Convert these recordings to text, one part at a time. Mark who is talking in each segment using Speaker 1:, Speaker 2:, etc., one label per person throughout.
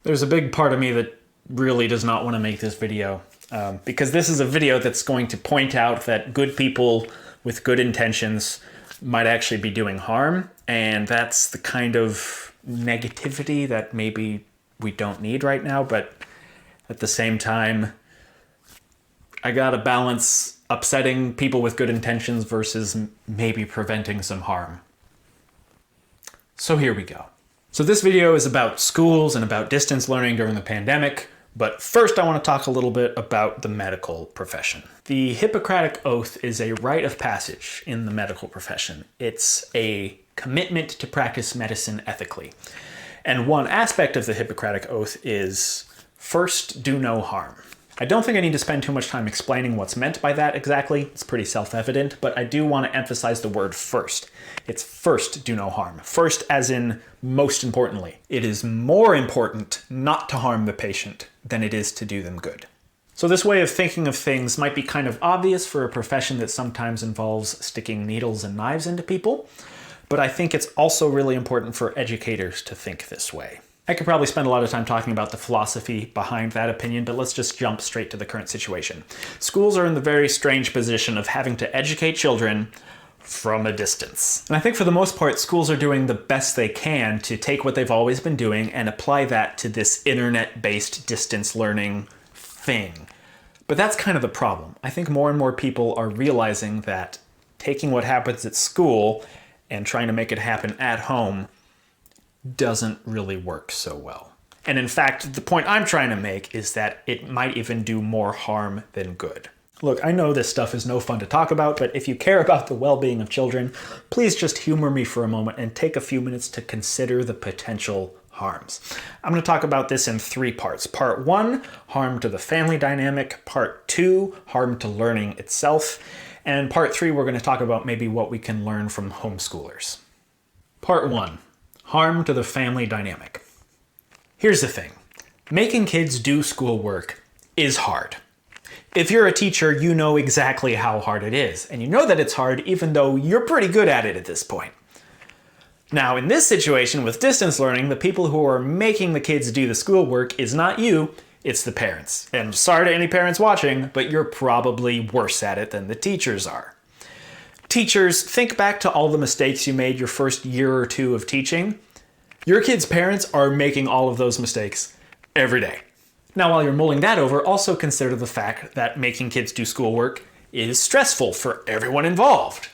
Speaker 1: There's a big part of me that really does not want to make this video because this is a video that's going to point out that good people with good intentions might actually be doing harm, and that's the kind of negativity that maybe we don't need right now. But at the same time, I gotta balance upsetting people with good intentions versus maybe preventing some harm. So here we go. So this video is about schools and about distance learning during the pandemic, but first I want to talk a little bit about the medical profession. The Hippocratic Oath is a rite of passage in the medical profession. It's a commitment to practice medicine ethically. And one aspect of the Hippocratic Oath is first, do no harm. I don't think I need to spend too much time explaining what's meant by that exactly. It's pretty self-evident, but I do want to emphasize the word first. It's first, do no harm. First as in most importantly. It is more important not to harm the patient than it is to do them good. So this way of thinking of things might be kind of obvious for a profession that sometimes involves sticking needles and knives into people, but I think it's also really important for educators to think this way. I could probably spend a lot of time talking about the philosophy behind that opinion, but let's just jump straight to the current situation. Schools are in the very strange position of having to educate children from a distance. And I think for the most part, schools are doing the best they can to take what they've always been doing and apply that to this internet-based distance learning thing. But that's kind of the problem. I think more and more people are realizing that taking what happens at school and trying to make it happen at home doesn't really work so well. And in fact, the point I'm trying to make is that it might even do more harm than good. Look, I know this stuff is no fun to talk about, but if you care about the well-being of children, please just humor me for a moment and take a few minutes to consider the potential harms. I'm going to talk about this in three parts. Part 1, harm to the family dynamic. Part 2, harm to learning itself. And part 3, we're going to talk about maybe what we can learn from homeschoolers. Part 1. Harm to the family dynamic. Here's the thing. Making kids do schoolwork is hard. If you're a teacher, you know exactly how hard it is, and you know that it's hard even though you're pretty good at it at this point. Now, in this situation with distance learning, the people who are making the kids do the schoolwork is not you, it's the parents. And sorry to any parents watching, but you're probably worse at it than the teachers are. Teachers, think back to all the mistakes you made your first year or two of teaching. Your kids' parents are making all of those mistakes every day. Now, while you're mulling that over, also consider the fact that making kids do schoolwork is stressful for everyone involved,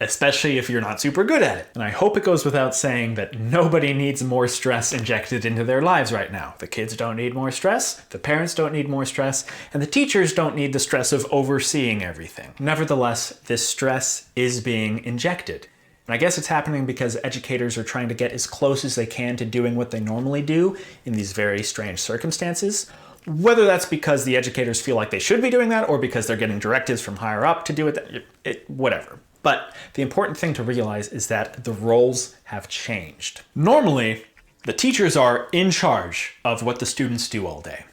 Speaker 1: especially if you're not super good at it. And I hope it goes without saying that nobody needs more stress injected into their lives right now. The kids don't need more stress, the parents don't need more stress, and the teachers don't need the stress of overseeing everything. Nevertheless, this stress is being injected. And I guess it's happening because educators are trying to get as close as they can to doing what they normally do in these very strange circumstances. Whether that's because the educators feel like they should be doing that or because they're getting directives from higher up to do it, whatever. But the important thing to realize is that the roles have changed. Normally, the teachers are in charge of what the students do all day,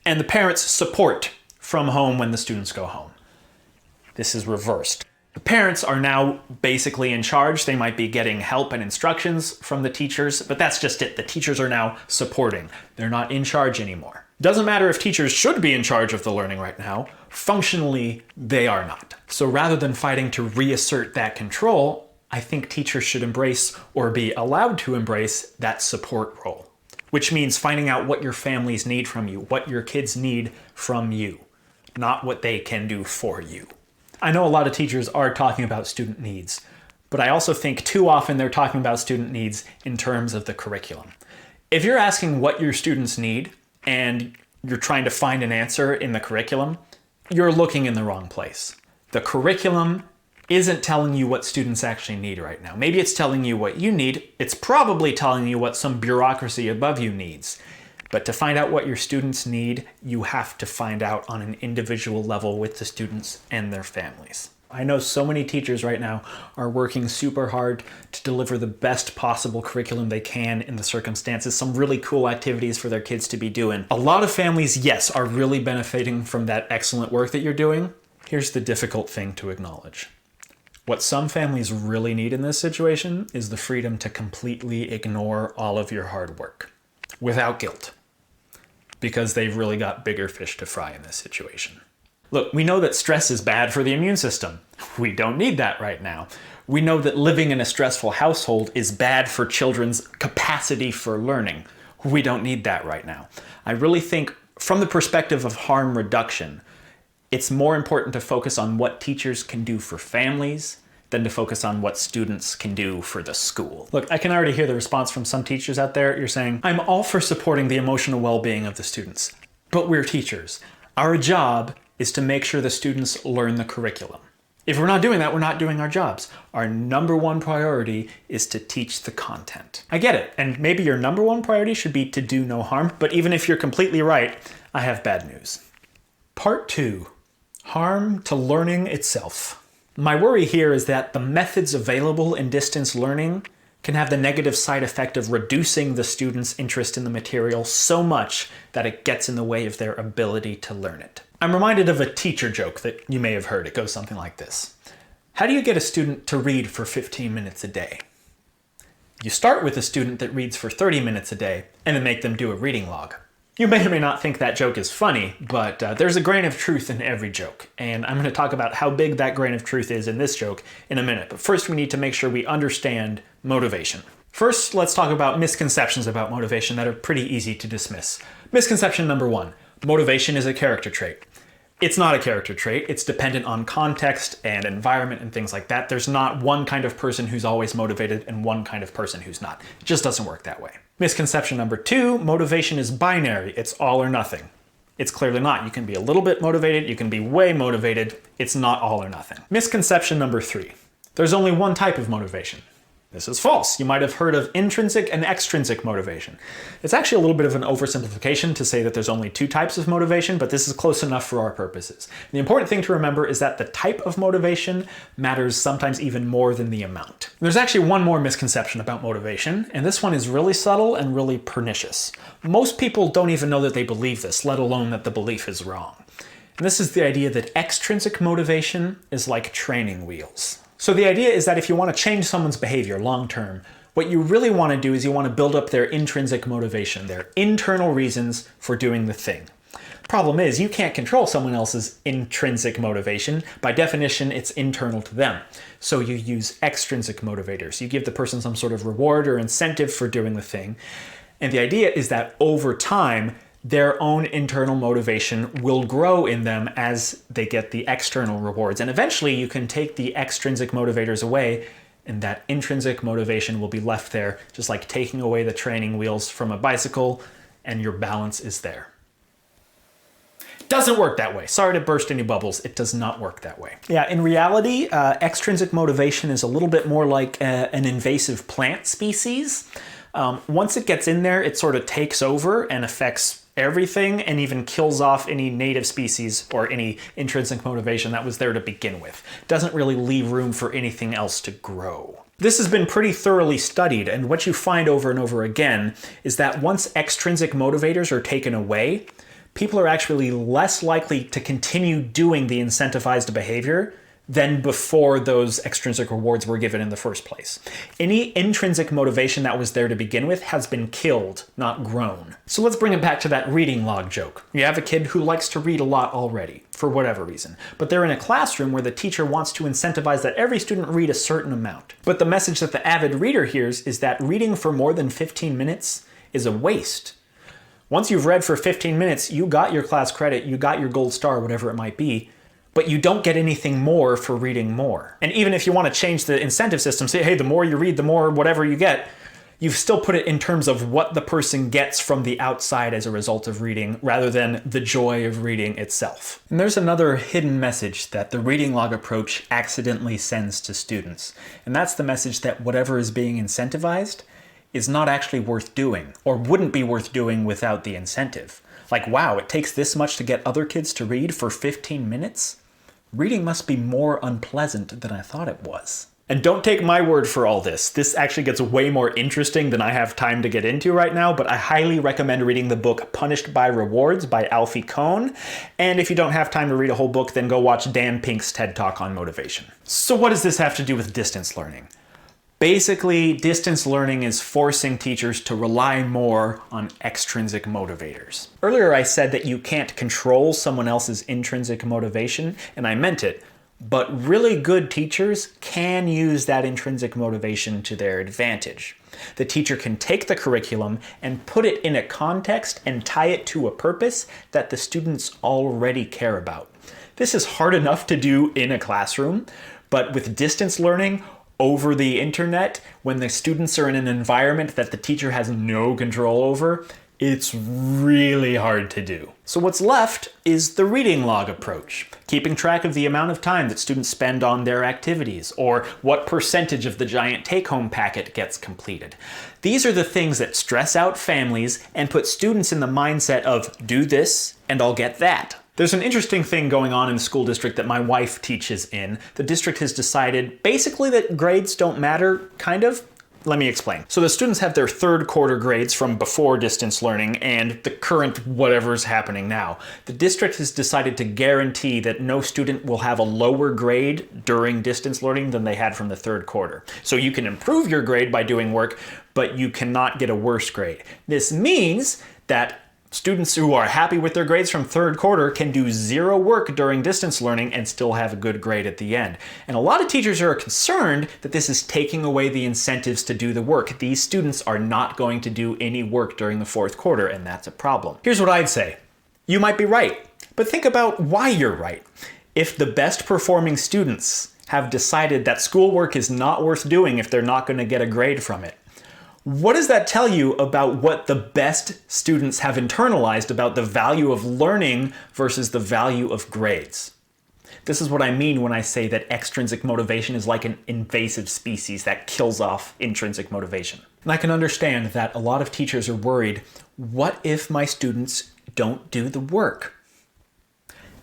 Speaker 1: and the parents support from home when the students go home. This is reversed. The parents are now basically in charge. They might be getting help and instructions from the teachers, but that's just it. The teachers are now supporting. They're not in charge anymore. Doesn't matter if teachers should be in charge of the learning right now, functionally, they are not. So rather than fighting to reassert that control, I think teachers should embrace or be allowed to embrace that support role, which means finding out what your families need from you, what your kids need from you, not what they can do for you. I know a lot of teachers are talking about student needs, but I also think too often they're talking about student needs in terms of the curriculum. If you're asking what your students need, and you're trying to find an answer in the curriculum, you're looking in the wrong place. The curriculum isn't telling you what students actually need right now. Maybe it's telling you what you need. It's probably telling you what some bureaucracy above you needs. But to find out what your students need, you have to find out on an individual level with the students and their families. I know so many teachers right now are working super hard to deliver the best possible curriculum they can in the circumstances, some really cool activities for their kids to be doing. A lot of families, yes, are really benefiting from that excellent work that you're doing. Here's the difficult thing to acknowledge. What some families really need in this situation is the freedom to completely ignore all of your hard work without guilt. because they've really got bigger fish to fry in this situation. Look, we know that stress is bad for the immune system. We don't need that right now. We know that living in a stressful household is bad for children's capacity for learning. We don't need that right now. I really think from the perspective of harm reduction, it's more important to focus on what teachers can do for families than to focus on what students can do for the school. Look, I can already hear the response from some teachers out there. You're saying, I'm all for supporting the emotional well-being of the students, but we're teachers. Our job is to make sure the students learn the curriculum. If we're not doing that, we're not doing our jobs. Our number one priority is to teach the content. I get it, and maybe your number one priority should be to do no harm, but even if you're completely right, I have bad news. Part 2, harm to learning itself. My worry here is that the methods available in distance learning can have the negative side effect of reducing the student's interest in the material so much that it gets in the way of their ability to learn it. I'm reminded of a teacher joke that you may have heard. It goes something like this. How do you get a student to read for 15 minutes a day? You start with a student that reads for 30 minutes a day and then make them do a reading log. You may or may not think that joke is funny, but there's a grain of truth in every joke, and I'm going to talk about how big that grain of truth is in this joke in a minute. But first we need to make sure we understand motivation. First, let's talk about misconceptions about motivation that are pretty easy to dismiss. Misconception number 1, motivation is a character trait. It's not a character trait. It's dependent on context and environment and things like that. There's not one kind of person who's always motivated and one kind of person who's not. It just doesn't work that way. Misconception number 2, motivation is binary. It's all or nothing. It's clearly not. You can be a little bit motivated, you can be way motivated. It's not all or nothing. Misconception number 3, there's only one type of motivation. This is false. You might have heard of intrinsic and extrinsic motivation. It's actually a little bit of an oversimplification to say that there's only 2 types of motivation, but this is close enough for our purposes. The important thing to remember is that the type of motivation matters sometimes even more than the amount. There's actually one more misconception about motivation, and this one is really subtle and really pernicious. Most people don't even know that they believe this, let alone that the belief is wrong. And this is the idea that extrinsic motivation is like training wheels. So the idea is that if you want to change someone's behavior long term, what you really want to do is you want to build up their intrinsic motivation, their internal reasons for doing the thing. Problem is, you can't control someone else's intrinsic motivation. By definition, it's internal to them. So you use extrinsic motivators. You give the person some sort of reward or incentive for doing the thing. And the idea is that over time, their own internal motivation will grow in them as they get the external rewards. And eventually you can take the extrinsic motivators away and that intrinsic motivation will be left there, just like taking away the training wheels from a bicycle and your balance is there. Doesn't work that way. Sorry to burst any bubbles. It does not work that way. Yeah, in reality, extrinsic motivation is a little bit more like an invasive plant species. Once it gets in there, it sort of takes over and affects everything and even kills off any native species or any intrinsic motivation that was there to begin with. Doesn't really leave room for anything else to grow. This has been pretty thoroughly studied, and what you find over and over again is that once extrinsic motivators are taken away, people are actually less likely to continue doing the incentivized behavior than before those extrinsic rewards were given in the first place. Any intrinsic motivation that was there to begin with has been killed, not grown. So let's bring it back to that reading log joke. You have a kid who likes to read a lot already, for whatever reason, but they're in a classroom where the teacher wants to incentivize that every student read a certain amount. But the message that the avid reader hears is that reading for more than 15 minutes is a waste. Once you've read for 15 minutes, you got your class credit, you got your gold star, whatever it might be, but you don't get anything more for reading more. And even if you want to change the incentive system, say, hey, the more you read, the more whatever you get, you've still put it in terms of what the person gets from the outside as a result of reading, rather than the joy of reading itself. And there's another hidden message that the reading log approach accidentally sends to students. And that's the message that whatever is being incentivized is not actually worth doing, or wouldn't be worth doing without the incentive. Like, wow, it takes this much to get other kids to read for 15 minutes? Reading must be more unpleasant than I thought it was. And don't take my word for all this. This actually gets way more interesting than I have time to get into right now, but I highly recommend reading the book Punished by Rewards by Alfie Kohn. And if you don't have time to read a whole book, then go watch Dan Pink's TED Talk on motivation. So what does this have to do with distance learning? Basically, distance learning is forcing teachers to rely more on extrinsic motivators. Earlier I said that you can't control someone else's intrinsic motivation, and I meant it. But really good teachers can use that intrinsic motivation to their advantage. The teacher can take the curriculum and put it in a context and tie it to a purpose that the students already care about. This is hard enough to do in a classroom, but with distance learning over the internet, when the students are in an environment that the teacher has no control over, it's really hard to do. So what's left is the reading log approach, keeping track of the amount of time that students spend on their activities, or what percentage of the giant take-home packet gets completed. These are the things that stress out families and put students in the mindset of, do this and I'll get that. There's an interesting thing going on in the school district that my wife teaches in. The district has decided basically that grades don't matter, kind of. Let me explain. So the students have their third quarter grades from before distance learning and the current whatever's happening now. The district has decided to guarantee that no student will have a lower grade during distance learning than they had from the third quarter. So you can improve your grade by doing work, but you cannot get a worse grade. This means that students who are happy with their grades from third quarter can do zero work during distance learning and still have a good grade at the end. And a lot of teachers are concerned that this is taking away the incentives to do the work. These students are not going to do any work during the fourth quarter, and that's a problem. Here's what I'd say. You might be right, but think about why you're right. If the best performing students have decided that schoolwork is not worth doing if they're not going to get a grade from it, what does that tell you about what the best students have internalized about the value of learning versus the value of grades? This is what I mean when I say that extrinsic motivation is like an invasive species that kills off intrinsic motivation. And I can understand that a lot of teachers are worried, what if my students don't do the work?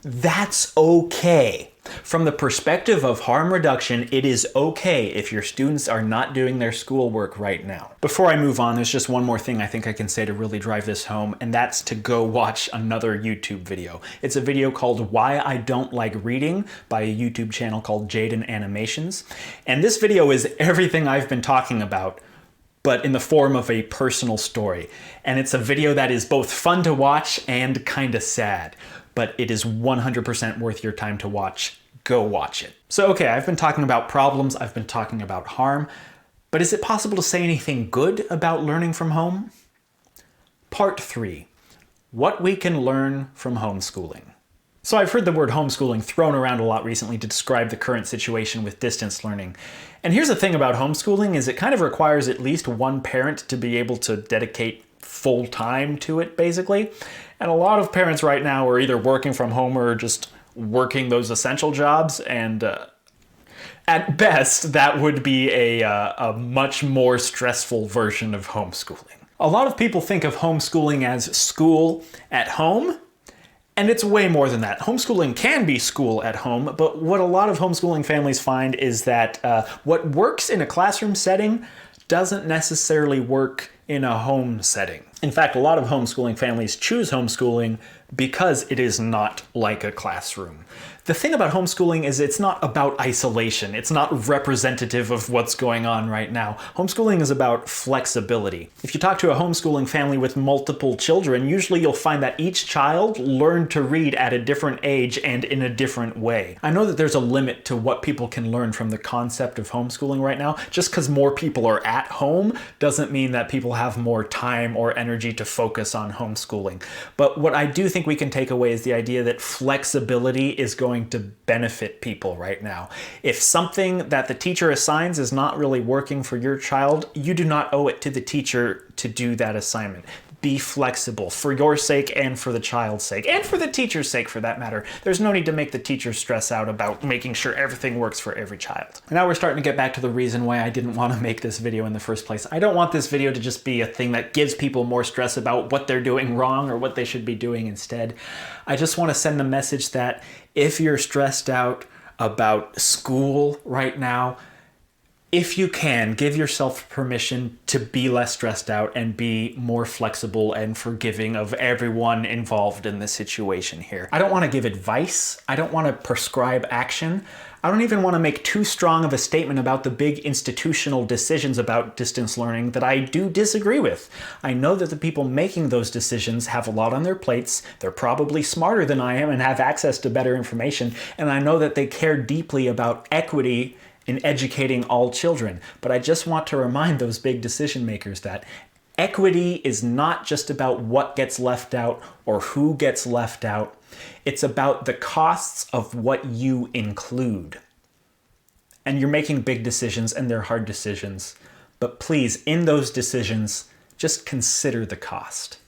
Speaker 1: That's okay. From the perspective of harm reduction, it is okay if your students are not doing their schoolwork right now. Before I move on, there's just one more thing I think I can say to really drive this home, and that's to go watch another YouTube video. It's a video called Why I Don't Like Reading by a YouTube channel called Jaden Animations. And this video is everything I've been talking about, but in the form of a personal story. And it's a video that is both fun to watch and kind of sad. But it is 100% worth your time to watch. Go watch it. So okay, I've been talking about problems, I've been talking about harm, but is it possible to say anything good about learning from home? Part 3, what we can learn from homeschooling. So I've heard the word homeschooling thrown around a lot recently to describe the current situation with distance learning. And here's the thing about homeschooling is it kind of requires at least one parent to be able to dedicate full time to it, basically. And a lot of parents right now are either working from home or just working those essential jobs, and at best, that would be a much more stressful version of homeschooling. A lot of people think of homeschooling as school at home, and it's way more than that. Homeschooling can be school at home, but what a lot of homeschooling families find is that what works in a classroom setting doesn't necessarily work in a home setting. In fact, a lot of homeschooling families choose homeschooling because it is not like a classroom. The thing about homeschooling is it's not about isolation. It's not representative of what's going on right now. Homeschooling is about flexibility. If you talk to a homeschooling family with multiple children, usually you'll find that each child learned to read at a different age and in a different way. I know that there's a limit to what people can learn from the concept of homeschooling right now. Just because more people are at home doesn't mean that people have more time or energy to focus on homeschooling. But what I do think we can take away is the idea that flexibility is going to benefit people right now. If something that the teacher assigns is not really working for your child, you do not owe it to the teacher to do that assignment. Be flexible for your sake and for the child's sake, and for the teacher's sake for that matter. There's no need to make the teacher stress out about making sure everything works for every child. And now we're starting to get back to the reason why I didn't want to make this video in the first place. I don't want this video to just be a thing that gives people more stress about what they're doing wrong or what they should be doing instead. I just want to send the message that if you're stressed out about school right now, if you can, give yourself permission to be less stressed out and be more flexible and forgiving of everyone involved in the situation here. I don't want to give advice. I don't want to prescribe action. I don't even want to make too strong of a statement about the big institutional decisions about distance learning that I do disagree with. I know that the people making those decisions have a lot on their plates. They're probably smarter than I am and have access to better information. And I know that they care deeply about equity in educating all children. But I just want to remind those big decision makers that equity is not just about what gets left out or who gets left out. It's about the costs of what you include. And you're making big decisions and they're hard decisions. But please, in those decisions, just consider the cost.